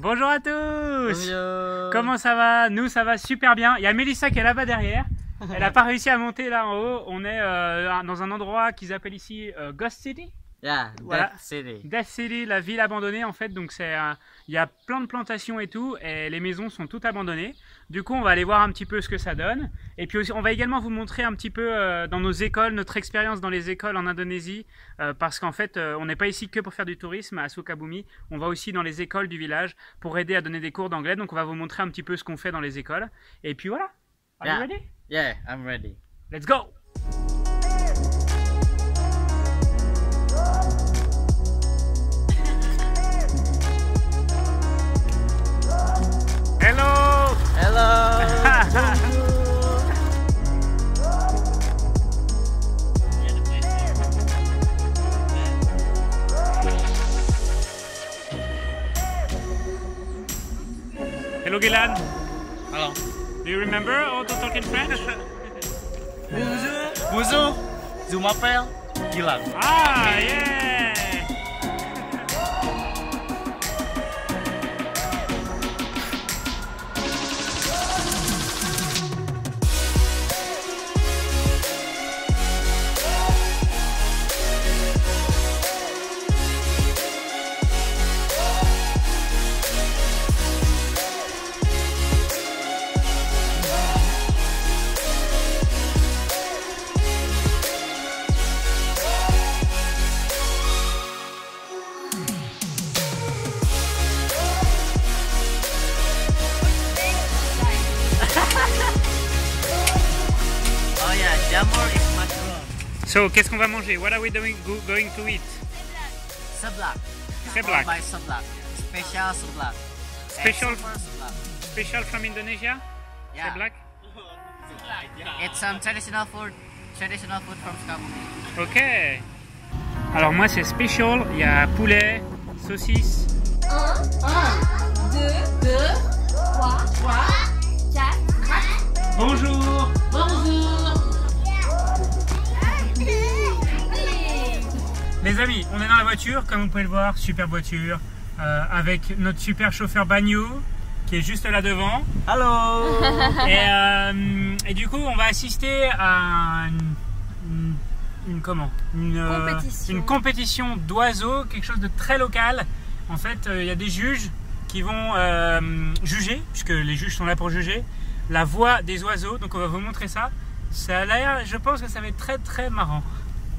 Bonjour à tous. Bonjour. Comment ça va? Nous ça va super bien. Il y a Mélissa qui est là-bas derrière. Elle n'a pas réussi à monter là en haut. On est dans un endroit qu'ils appellent ici Ghost City. Yeah, Voilà. Death City. Death City, la ville abandonnée en fait. Donc il y a plein de plantations et tout, et les maisons sont toutes abandonnées. Du coup, on va aller voir un petit peu ce que ça donne. Et puis aussi, on va également vous montrer un petit peu dans nos écoles, notre expérience dans les écoles en Indonésie, parce qu'en fait, on n'est pas ici que pour faire du tourisme à Sukabumi. On va aussi dans les écoles du village pour aider à donner des cours d'anglais. Donc, on va vous montrer un petit peu ce qu'on fait dans les écoles. Et puis voilà. Are you ready? Yeah, I'm ready. Let's go. Hello! Hello! Hello, Gilan. Hello. Do you remember how to talk in French? Bonjour. Bonjour. Je m'appelle Gilan. Ah, yeah! Oh yeah, jamur is mushroom. So, qu'est-ce qu'on va manger? What are we going to eat? Seblak. Seblak. By seblak. Special seblak. Special- Super seblak. Special from Indonesia? Yeah. Seblak? It's some traditional food from Sukabumi. Ok. Alors moi c'est special, il y a poulet, saucisse. 1, 2, 2, 3, 4, 4. Bonjour. Bonjour. Les amis, on est dans la voiture, comme vous pouvez le voir, super voiture, avec notre super chauffeur Bagnou, qui est juste là devant. Hello! Et du coup, on va assister à une compétition d'oiseaux, quelque chose de très local. En fait, il y a des juges qui vont juger, puisque les juges sont là pour juger, la voix des oiseaux. Donc on va vous montrer ça. Ça a l'air, je pense que ça va être très très marrant.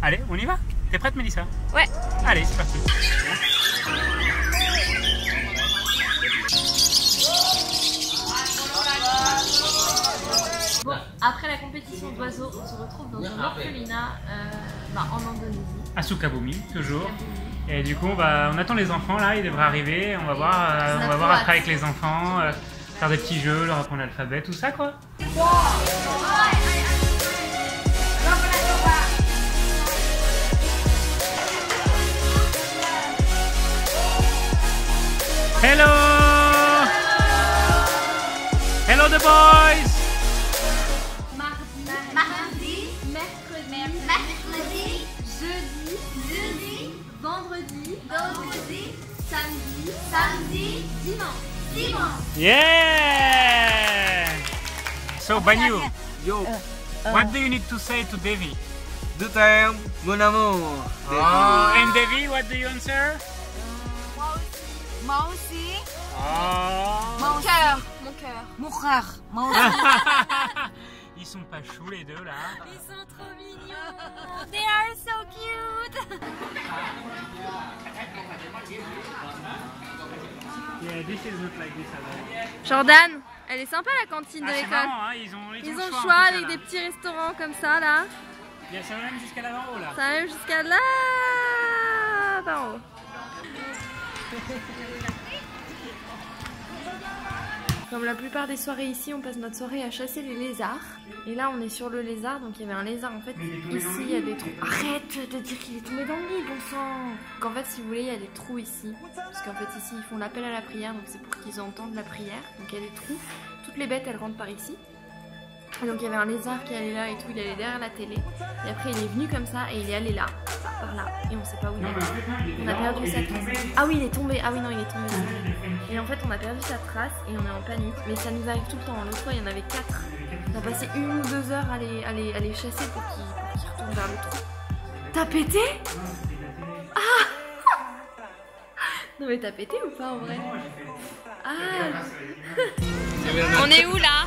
Allez, on y va? T'es prête, Mélissa? Ouais. Allez, c'est parti. Bon, après la compétition d'oiseaux, on se retrouve dans un orphelinat en Indonésie. À Sukabumi, toujours. Et du coup, on attend les enfants là, ils devraient arriver. On va voir après avec les enfants, faire des petits jeux, leur apprendre l'alphabet, tout ça quoi. Hello! Hello the boys! Mardi, mercredi, jeudi, vendredi, samedi, dimanche. Yeah! So Banyu, Yo. what do you need to say to Devi? Dutem Gunamu. Oh, and Devi, what do you answer? Moi aussi. Oh. Mon cœur. Mon frère. Moi aussi. Ils sont pas choux les deux là. Ils sont trop mignons. They are so cute. Yeah, this is not like this at all. Jordan, elle est sympa la cantine de Ah, c'est l'école. marrant, hein, ils Ils ont le le choix, choix en tout avec cas, des là. petits restaurants comme ça là. Ça va même jusqu'à là-haut là. Ça va même jusqu'à là par haut. Comme la plupart des soirées ici, on passe notre soirée à chasser les lézards. Et là, on est sur le lézard, donc il y avait un lézard en fait. Ici, il y a des trous. Arrête de dire qu'il est tombé dans le lit, bon sang! Donc en fait, si vous voulez, il y a des trous ici. Parce qu'en fait, ici, ils font l'appel à la prière, donc c'est pour qu'ils entendent la prière. Donc il y a des trous. Toutes les bêtes, elles rentrent par ici. Et donc il y avait un lézard qui allait là et tout, il allait derrière la télé. Et après, il est venu comme ça et il est allé là. ça, par là. Et on sait pas où il Non, est. mais en fait, non, il était On a là, perdu il sa est trace. tombé. Ah oui, il est tombé. Ah oui, non, il est tombé. c'est vrai. Et en fait, on a perdu sa trace et on est en panique. Mais ça nous arrive tout le temps. L'autre fois, il y en avait 4. On a passé 1 ou 2 heures à les chasser pour qu'ils retournent vers le trou. T'as pété? Ah! Non mais t'as pété ou pas en vrai? Ah! On est où là?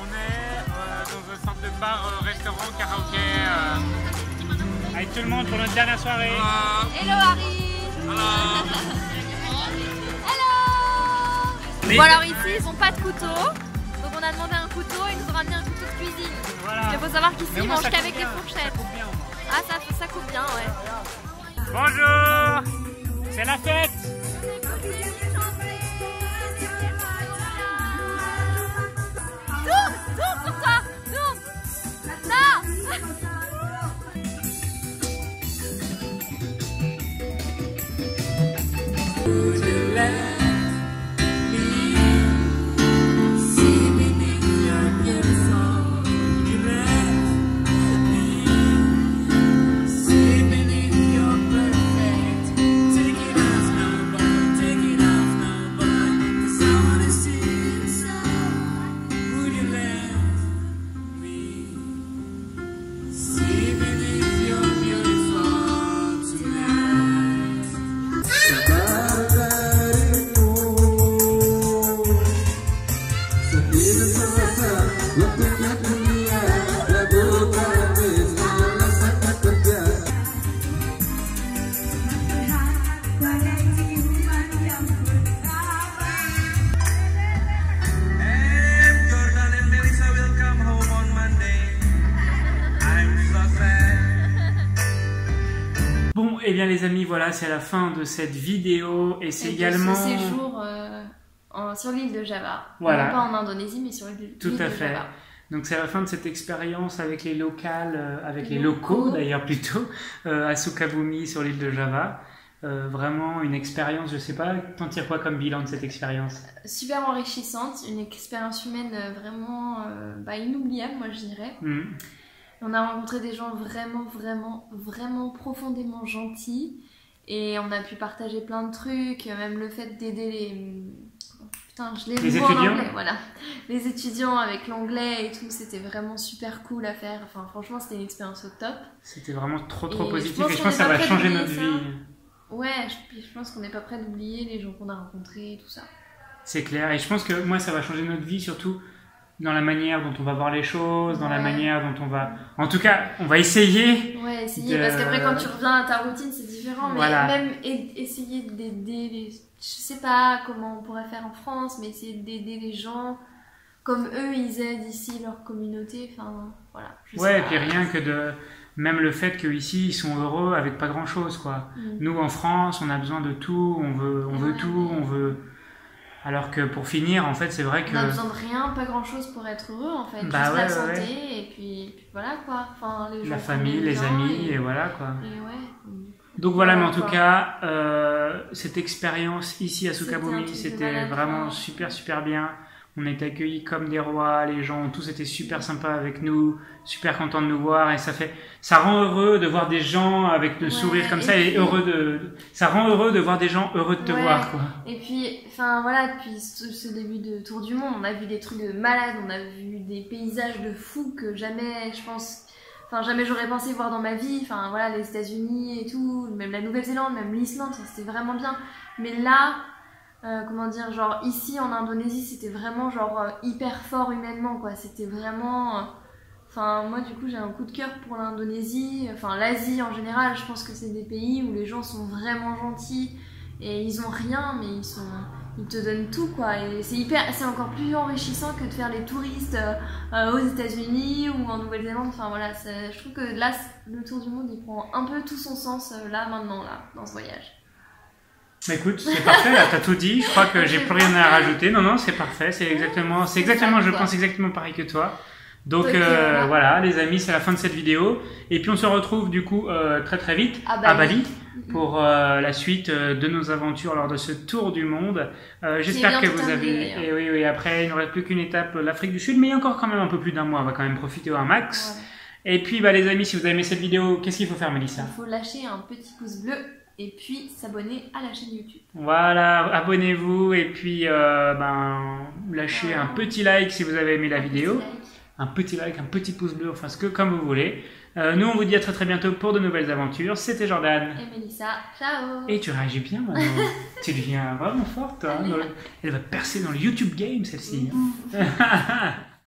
On est dans un centre de bar, restaurant, karaoké, avec tout le monde pour notre dernière soirée. Hello Harry! Hello! Mais- Bon alors ici ils ont pas de couteau. Donc on a demandé un couteau et ils nous ont ramené un couteau de cuisine. Voilà. Il faut savoir qu'ici Mais ils moi, mangent ça qu'avec coupe les bien, fourchettes. ça coupe bien, moi. Ah ça coupe bien ouais. Bonjour! C'est la fête! Tourne pour toi! Tourne! Non! Jordan and Melissa will come home on Monday. I'm so sad. Bon, et bien les amis, voilà, c'est la fin de cette vidéo et c'est Et de également... ce séjour sur l'île de Java. Voilà. Non pas en Indonésie mais sur l'île Tout à de fait. Java. Donc c'est la fin de cette expérience avec les locales, avec les Locaux. locaux d'ailleurs plutôt, à Sukabumi sur l'île de Java. Vraiment une expérience, je sais pas, t'en tires quoi comme bilan de cette expérience? Super enrichissante, une expérience humaine vraiment inoubliable moi je dirais. On a rencontré des gens vraiment profondément gentils et on a pu partager plein de trucs, même le fait d'aider les... Putain, je Les les vois en étudiants. anglais, voilà. Les étudiants avec l'anglais et tout, c'était vraiment super cool à faire. Enfin, franchement, c'était une expérience au top. C'était vraiment trop Et positif je pense et je qu'on pense que est ça pas va prêt changer d'oublier notre ça. vie. Ouais, je pense qu'on n'est pas prêt d'oublier les gens qu'on a rencontrés et tout ça. C'est clair et je pense que moi ça va changer notre vie surtout dans la manière dont on va voir les choses, dans la Ouais. manière dont on va... En tout cas, on va essayer. Ouais, essayer, De- parce qu'après quand tu reviens à ta routine, c'est différent. Mais Voilà. même essayer d'aider les... Je sais pas comment on pourrait faire en France, mais essayer d'aider les gens comme eux, ils aident ici leur communauté. Enfin, voilà. je sais Ouais, et pas. puis rien que de... Même le fait qu'ici, ils sont heureux avec pas grand-chose, quoi. Nous, en France, on a besoin de tout, on veut Ouais, tout, mais- on veut... Alors que pour finir, en fait, c'est vrai que... On a besoin de rien, pas grand chose pour être heureux en fait. Bah Juste ouais, la ouais, santé ouais. et puis voilà quoi. Enfin, les gens La qu'on famille, aime les bien amis, et voilà, quoi. et ouais. Donc voilà, mais en tout quoi. cas, cette expérience ici à C'était un Sukabumi, truc de c'était malade, vraiment quoi. super bien. On a été accueillis comme des rois, les gens ont tous été super sympas avec nous, super contents de nous voir et ça rend heureux de voir des gens avec le Ouais, sourire comme et ça et puis- ça rend heureux de voir des gens heureux de te Ouais. voir, quoi. Et puis, enfin voilà, depuis ce début de tour du monde, on a vu des trucs de malades, on a vu des paysages de fous que jamais, je pense, enfin jamais j'aurais pensé voir dans ma vie. Enfin voilà, les États-Unis et tout, même la Nouvelle-Zélande, même l'Islande, enfin, c'était vraiment bien. Mais là, comment dire, genre ici en Indonésie, c'était vraiment genre hyper fort humainement quoi. C'était vraiment, enfin moi du coup j'ai un coup de cœur pour l'Indonésie, enfin l'Asie en général. Je pense que c'est des pays où les gens sont vraiment gentils. Et ils ont rien, mais ils te donnent tout quoi. Et c'est encore plus enrichissant que de faire les touristes aux États-Unis ou en Nouvelle-Zélande. Enfin voilà, je trouve que là, le tour du monde, il prend un peu tout son sens là, maintenant, là, dans ce voyage. Mais écoute, c'est parfait, là, t'as tout dit. Je crois que j'ai plus rien à rajouter. Non, c'est parfait. C'est exactement, je quoi. pense exactement pareil que toi. Donc Ok, voilà. voilà, les amis, c'est la fin de cette vidéo. Et puis on se retrouve du coup très vite À à Bali. Bali pour la suite de nos aventures lors de ce tour du monde. J'espère que bientôt vous terminé, avez... Et oui, après il ne reste plus qu'une étape, l'Afrique du Sud, mais il y a encore quand même un peu plus d'un mois. On va quand même profiter au max. Ouais. Et puis bah, les amis, si vous avez aimé cette vidéo, qu'est-ce qu'il faut faire, Mélissa? Il faut lâcher un petit pouce bleu et puis s'abonner à la chaîne YouTube. Voilà, abonnez-vous et puis lâchez un petit like si vous avez aimé la vidéo. Un petit like, un petit pouce bleu, enfin comme vous voulez. Nous on vous dit à très bientôt pour de nouvelles aventures. C'était Jordan. Et Mélissa, ciao. Et tu réagis bien maintenant. Tu deviens vraiment forte. Hein, elle va percer dans le YouTube game celle-ci.